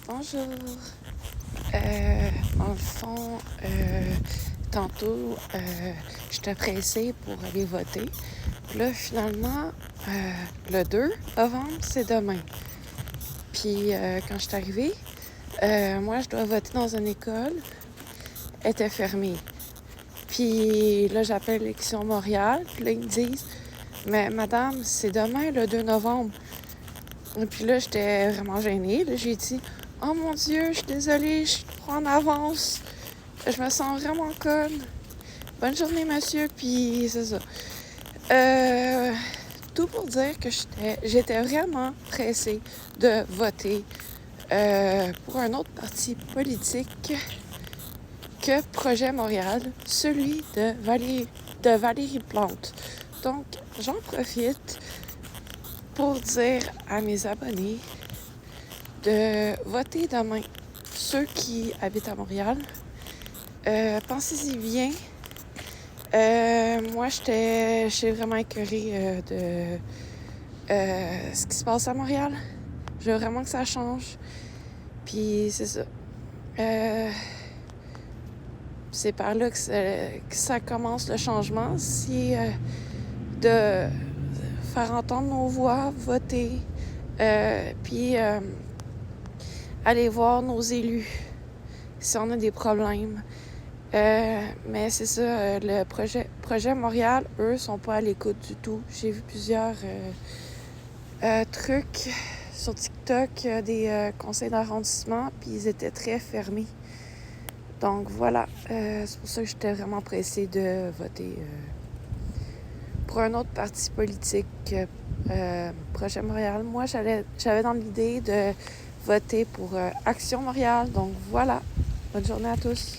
Bonjour. Dans le fond, tantôt, j'étais pressée pour aller voter. Puis là, finalement, le 2 novembre, c'est demain. Puis quand je suis arrivée, moi, je dois voter dans une école. Elle était fermée. Puis là, j'appelle l'élection Montréal. Puis là, ils me disent « Mais madame, c'est demain, le 2 novembre. » Et puis là, j'étais vraiment gênée. Là, j'ai dit « Oh mon Dieu, je suis désolée, je suis trop en avance. Je me sens vraiment conne. Bonne journée, monsieur. » Puis c'est ça. Tout pour dire que j'étais vraiment pressée de voter pour un autre parti politique que Projet Montréal, celui de Valérie Plante. Donc, j'en profite pour dire à mes abonnés de voter demain. Ceux qui habitent à Montréal, pensez-y bien. Moi, j'étais vraiment écœurée de ce qui se passe à Montréal. Je veux vraiment que ça change. Puis c'est ça. C'est par là que ça commence le changement. C'est de faire entendre nos voix, voter, puis aller voir nos élus si on a des problèmes. Mais c'est ça, le projet Montréal, eux, sont pas à l'écoute du tout. J'ai vu plusieurs trucs sur TikTok, des conseils d'arrondissement, puis ils étaient très fermés. Donc voilà, c'est pour ça que j'étais vraiment pressée de voter pour un autre parti politique, Projet Montréal. Moi, j'avais dans l'idée de voter pour Action Montréal. Donc voilà, bonne journée à tous.